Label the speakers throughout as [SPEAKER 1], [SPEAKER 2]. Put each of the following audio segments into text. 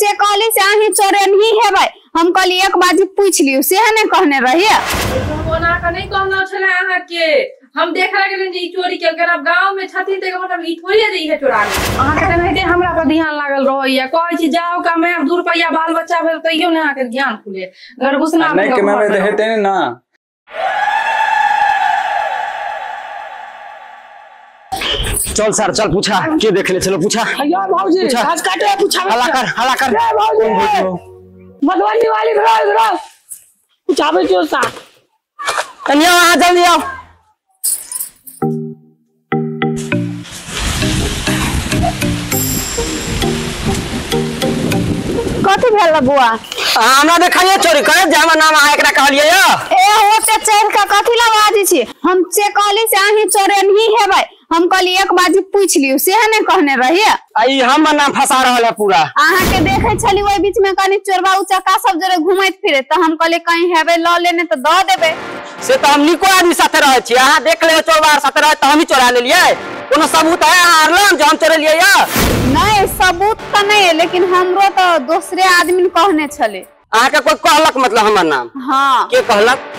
[SPEAKER 1] से कहली से अही चोरे नहीं है भाई हम कहली एक बाजी पूछ लियो से है ने कहने रहिए
[SPEAKER 2] कोना का नहीं कहना छले अहाँ के हम देखा गेल जे चोरी केल कर अब गांव में छथिन त मतलब ई थोड़ी जे है चोरा अहाँ के नहीं दे हमरा पर ध्यान लागल रहइया कहै छी जाओ का मैं 2 रुपया बाल बच्चा भेल तइयो ने अहाँ के ज्ञान खुले घर घुसना
[SPEAKER 3] नहीं के मैं हेते ना
[SPEAKER 4] चल सर चल पूछा के देख ले चलो पूछा
[SPEAKER 5] यार भाऊजी घास काटे पूछा
[SPEAKER 4] हला कर
[SPEAKER 5] मधुबनी वाली भरा पूछावे क्यों सा
[SPEAKER 4] कन्या वहां जल्दी आओ
[SPEAKER 1] कथि भेल बुआ
[SPEAKER 4] हमरा देखलिए चोरी करे जे हमर नाम एकरा कहलिए या
[SPEAKER 1] ए होते चढ़ का कथि लबाजी छी हम से कहली से अही चोरे नहीं है भाई हम कहली एक बाजी पूछ लियो से है ने कहने रहिए
[SPEAKER 4] आई हमर नाम फंसा रहल है पूरा
[SPEAKER 1] अहाँ के देखे छली ओइ बीच में कनी चोरबा उचका सब जरे घुमैत फिरे त हम कहले कहीं हेबे ल लेने त द देबे
[SPEAKER 4] से तो हम निको आदमी साथे रहे छी अहाँ देख ले चोरबार साथे रहे त हम ही चोरा लेलिए कोनो सबूत है हारलम जो हम चोरे लिए या
[SPEAKER 1] नहीं सबूत त नहीं है लेकिन हमरो तो दूसरे आदमी कहने छले
[SPEAKER 4] अहाँ के कोई कहलक मतलब हमर नाम
[SPEAKER 1] हां
[SPEAKER 4] के कहलक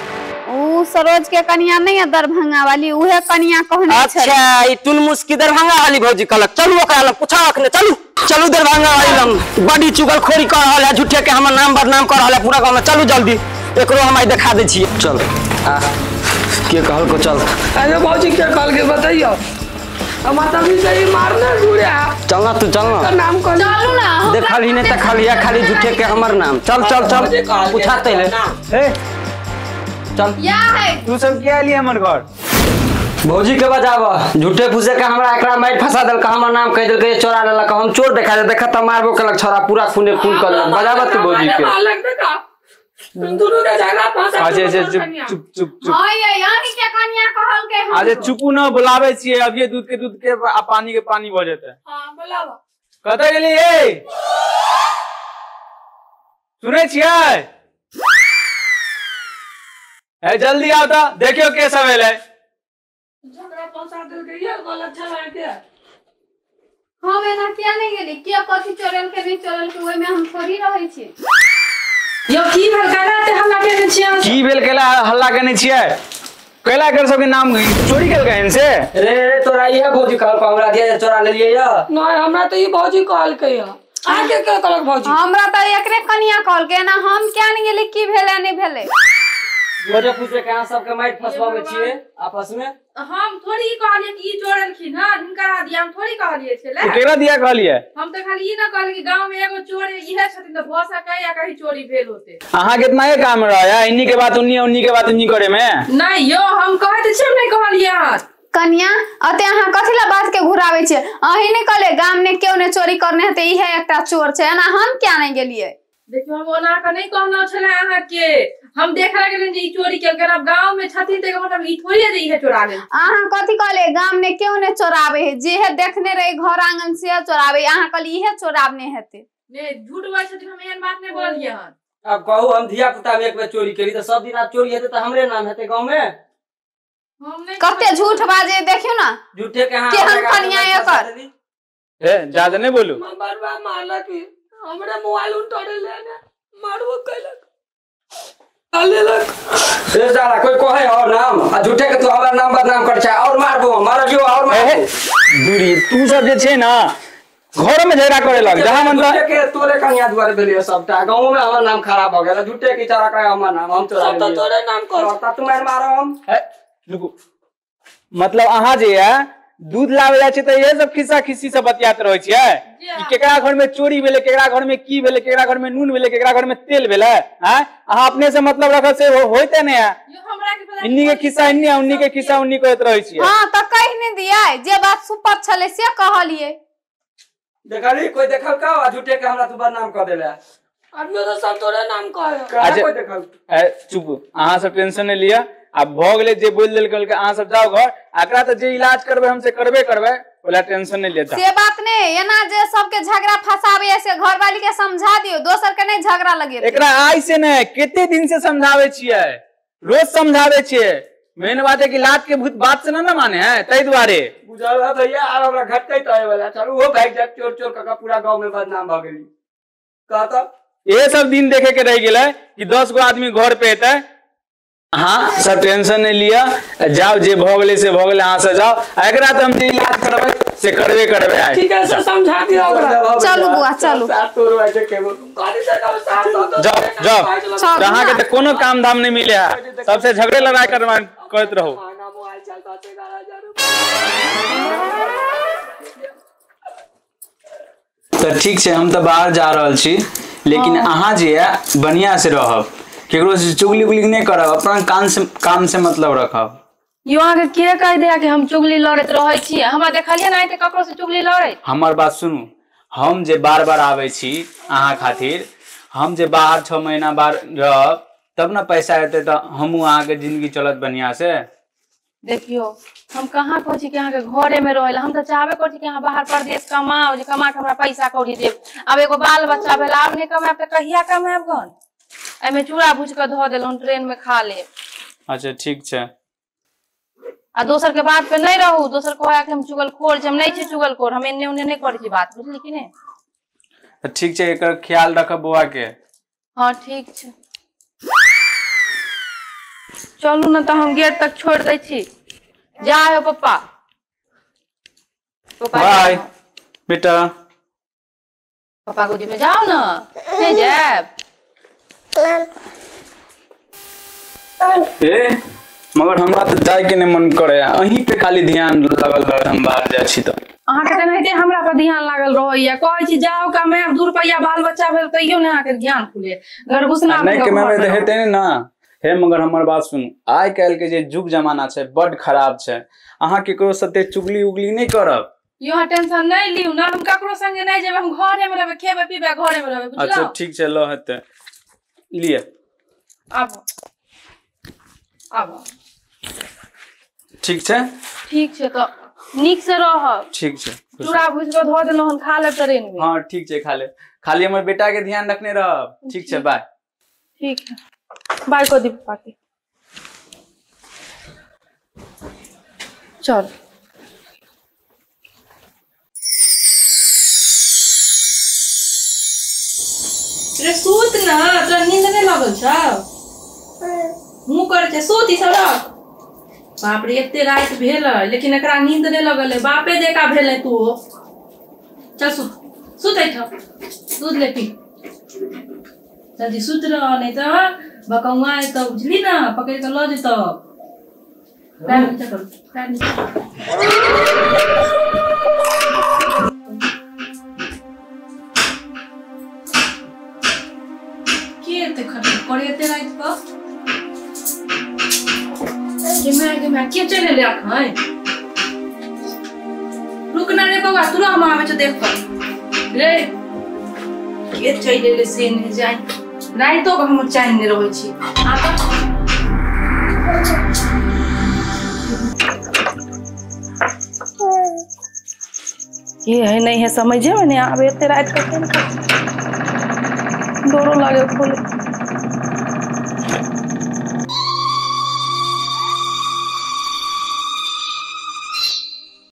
[SPEAKER 1] ऊ सरोज के कन्या नहीं है दरभंगा वाली उहे कन्या कहने छले
[SPEAKER 4] अच्छा ई टुनमुस की दरभंगा वाली भौजी कहलक चलू ओकरा लग पूछा अखने चलू दरभंगा वाली लम बड़ी चुगलखोरी कर रहल है झूठे के हमर नाम बदनाम कर रहल है पूरा गांव में चलू जल्दी एकरो हम आई दिखा दे छी चल के कहल को चल
[SPEAKER 5] अरे भाऊजी क्या कहल के बताइयो हम तभी से ही मारने घुरे
[SPEAKER 4] चलना तू चलना
[SPEAKER 5] नाम कौन
[SPEAKER 2] चलू ना
[SPEAKER 4] देखल ही नहीं तखलिया खाली झूठे के हमर नाम चल पूछाते ले ए चल
[SPEAKER 2] या है
[SPEAKER 3] तू सब क्या लिए हमर घर
[SPEAKER 4] भौजी के बजावा झूठे फूसे का हमरा एकरा माइट फंसा देल का हमर नाम कह देल के चोरा लेला का हम चोर देखा त मारबो केलक छोरा पूरा खूने खून कर बजावा तू भौजी के
[SPEAKER 5] दोनों का झगड़ा फंसा
[SPEAKER 3] अच्छा चुप
[SPEAKER 2] हां यानी क्या कन्या कहल के
[SPEAKER 3] अरे चुपू न बुलावे छिए अब ये दूध के आ पानी के पानी भ जेते
[SPEAKER 2] हां बुलावा
[SPEAKER 3] कतै गेली ए सुनै छियै ए जल्दी आओ त देखियो के सब एले
[SPEAKER 5] झगड़ा फंसा देल के ये गलत छला के
[SPEAKER 1] हम एना किया नहीं गेली किया कथि चोरल के नहीं चोरल के ओइ में हम थोड़ी रहै छी
[SPEAKER 2] यो की भेल कराते हल्ला केने छियै
[SPEAKER 3] की भेल केला हल्ला केने छियै कैला कर सबके नाम चोरी केल गए इनसे
[SPEAKER 4] रे तोरा ये भौजी कहल को हमरा दिया चोरा लेलिए या
[SPEAKER 5] नहीं हमरा तो ये भाऊजी कहल के आके के कहलक भाऊजी
[SPEAKER 1] हमरा त एकरे कन्या कहल के ना हम क्या नहीं गेली की भेले नहीं भेले
[SPEAKER 4] वजह पूछे के अहाँ सबके माइट फसवावे छिए आपस में
[SPEAKER 2] हम थोड़ी कहलिए कि ई चोरल की ना हिनका दिया हम थोड़ी कहलिए छले
[SPEAKER 3] तू केरा दिया कहलिए
[SPEAKER 2] हम तो खाली ई ना कहल कि गांव में एगो चोर इहे छथिन त भ सकै या कहीं चोरी भेल होते
[SPEAKER 3] अहाँ कितना ये काम रहा इन्हीं के बात उन्हीं के बात उन्हीं करे में
[SPEAKER 2] नहीं यो हम कहते छी नहीं कहलिए हां
[SPEAKER 1] कन्या अते अहाँ कथिला बात के घुरावे छे अही ने कहले गाम ने क्यों ने चोरी करने हते इहे एकटा चोर छे ना हम क्या नहीं गेलिए
[SPEAKER 2] देखियो हम ओना का नहीं कहना छले अहाँ के हम देखा गेल जे ई चोरी केल कर अब गांव में छथिन त मतलब ई थोड़ी जे इहे चोरा ले
[SPEAKER 1] अहाँ कथि कहले गाम ने क्यों ने चोरावे है जे है देखने रहे घर आंगन से चोरावे अहाँ कहली इहे चोरावने हेते
[SPEAKER 2] ने झूठ बात छथिन हम एहन बात नहीं बोलिए हन
[SPEAKER 4] अब कहू हम धिया पुता में एक बेर चोरी करी त सब दिन आप चोरी हेते त हमरे नाम हेते गांव में
[SPEAKER 2] हम नहीं
[SPEAKER 1] कते झूठ बाजे देखियो ना
[SPEAKER 4] झूठे के
[SPEAKER 1] केहन कन्या एकर
[SPEAKER 3] ए ज्यादा नहीं बोलू
[SPEAKER 5] बरबा मारला की हमरा मोबाइल उठोड़े लेने मारबो कैलक लेलक
[SPEAKER 4] से साला कोई कहे और नाम आ झूठे के तू हमरा नाम बदनाम कर चाहे और मारबो मारबियो और मारबो
[SPEAKER 3] दूरी तू सब जे छे ना घर में झगड़ा करे लग जहां मन
[SPEAKER 4] झूठे के तोरे कन्या दुआरे भेलिए सबटा गांव में हमर नाम खराब हो गेल झूठे की चारा कहे हमर नाम हम चोरा
[SPEAKER 5] सब तो तोरे नाम कर
[SPEAKER 4] त तू मार मारो हम
[SPEAKER 3] रुको मतलब अहाँ जे है दूध लावे जाय छै त ये सब खिस्सा खिस्सी सब बतियात रहै छियै कि केकरा घर में चोरी भेले केकरा घर में की भेले केकरा घर में नून भेले केकरा घर में तेल भेले हैं अहाँ अपने से मतलब रखल से होइते नै है
[SPEAKER 2] यो हमरा के पता
[SPEAKER 3] इन्हीं के खिस्सा इन्हीं उन्हीं के खिस्सा उन्हीं कहत रहै छियै
[SPEAKER 1] हां त कहि नै दिया जे बात सुपर छले से कहलिए
[SPEAKER 4] देखली कोई देखल का झूठे के हमरा तू बदनाम कर देले
[SPEAKER 5] आदमी तो सब तोरे नाम कहे
[SPEAKER 4] अच्छा कोई देखल
[SPEAKER 3] चुप अहाँ सब टेंशन नहीं लिया अब भ गेले जे बोल देल कल के अहाँ सब जाओ घर एकरा त जे इलाज करबे हमसे करबे ओला टेंशन नहीं लेता
[SPEAKER 1] से बात नहीं एना जे सबके झगड़ा फसावे से घर वाली के समझा दियो दोसर के नहीं झगड़ा लगे
[SPEAKER 3] एकरा आई से नहीं केते दिन से समझावे छियै रोज समझावे छियै मेन बात है कि लात के भूत बात से ना माने है तै दुआरे
[SPEAKER 4] बुझल भैया आब हमरा घटते तय वाला चलू हो भाग जा चोर चोर का पूरा गांव में बदनाम भ गेली
[SPEAKER 5] कहता
[SPEAKER 3] ये सब दिन देखे के रह गए कि 10 गो आदमी घर पे अतै। हाँ सब टेंशन नहीं लिया, जाओ जे भोगले से भोगले, यहाँ से जाओ। एकरा तो हम जे इलाज करबे से करबे आए।
[SPEAKER 5] ठीक है, समझा दिया ओकरा।
[SPEAKER 1] चलू बुआ चलू।
[SPEAKER 3] जाओ जहाँ के तो कोनो काम धाम नहीं मिले है, सबसे झगड़े लड़ाई करते रहो।
[SPEAKER 5] मोबाइल चलता 11,000
[SPEAKER 3] तो ठीक है, हम तो बाहर जा रहल छी, लेकिन अहाँ जे है बढ़िया से रहब, केकरो से चुगली उगली नहीं करब, अपना काम से मतलब रखब।
[SPEAKER 2] यो आगे के कह दिया कि हम चुगली लड़त रहे छी? हमरा देखलिए ना ते ककरो से चुगली लड़े।
[SPEAKER 3] हमर बात सुनू, हम जे बार आवे छी अहाँ खातिर, हम जे बाहर 6 महीना बाहर रहब तब ना पैसा हेते तो हमहू अहाँ के जिंदगी चलत बढ़िया से।
[SPEAKER 2] देखियो हम कहाँ कहै छी कि अहाँ के घरे में रहल, हम तो चाहबे करै छी कि अहाँ बाहर प्रदेश कमाओ, जे कमा के हमरा पैसा कौड़ी देब। अब एगो बाल बच्चा भेला, अब नहीं कमाएब त कहिया कमाएब गन? एमे चूड़ा भूज के धो देलहुं, ट्रेन में खा ले।
[SPEAKER 3] अच्छा ठीक है।
[SPEAKER 2] आ दोसर के बात पे नहीं रहू, दोसर कहे कि हम चुगलखोर छी, हम नहीं छी चुगलखोर, हम एने ओने नहीं करै छी बात, बुझली कि नहीं?
[SPEAKER 3] ठीक है, एकर ख्याल रखब बुआ के।
[SPEAKER 2] हाँ ठीक है, चलू ना तो हम गेट तक छोड़ दै छी। जाओ पप्पा।
[SPEAKER 3] बाय बेटा।
[SPEAKER 2] पापा गोदी में जाओ ना, नहीं जाए।
[SPEAKER 3] मगर हमरा तो जाए के नहीं मन करे, अहीं पे खाली ध्यान लगल रहे, हम बाहर जाए छी तो।
[SPEAKER 2] अहाँ के नहीं हमरा पर ध्यान लागल रहैया, कहै छी जाओ कमाएब, 2 रुपया बाल बच्चा भेल तैयो नहीं अहाँ के ध्यान खुले, घर घुसना
[SPEAKER 3] नहीं कमाबे तो हेते नहीं ना। हे मगर हमर बात सुनू, आइ काल्हि के जे युग जमाना छै बड खराब छै, अहाँ केकरो साथे चुगली उगली नहीं करब।
[SPEAKER 2] यो टेंशन नहीं लियो ना, हम ककरो संगे नहीं जेबे, हम घरे में रहबे, खेबे पीबे घरे में रहबे, बुझलो?
[SPEAKER 3] अच्छा ठीक छै, लो हेते लिए।
[SPEAKER 2] आबो आबो।
[SPEAKER 3] ठीक छै,
[SPEAKER 2] ठीक छै, तो नीक से रह।
[SPEAKER 3] ठीक छै,
[SPEAKER 2] चूड़ा भूज के धो देलहुं, हम खा ले ट्रेन में।
[SPEAKER 3] हाँ ठीक छै, खा ले, खाली हमर बेटा के ध्यान रखने रहब। ठीक छै, बाय।
[SPEAKER 2] ठीक है, बाय को दी पापा के। चल रे सूत ना, तोरा नींद नहीं लगल छौ? मुँह करे छे, सूत ई सड़क। बाप रे एते रात भेल, लेकिन एकरा नींद नहीं लगल है, बापे देखा भेल है तू। चल सूत, सूत ऐठा, दूध ले पी, जल्दी सूत रह, नहीं तो बकौआ है तो बुझली ना, पकड़ के लो जेतो। पैर नीचे करो, पैर नीचे। करे रात को के मैं के चले ले आखै। रुक ना रे बौआ, तू हम आवे छ देख रे, के चले ले से नहीं जाय, रातो को हम चैन नहीं रहै छी। ये है नहीं है समझे में नहीं आवे, एते रात को डरो लागे खोले।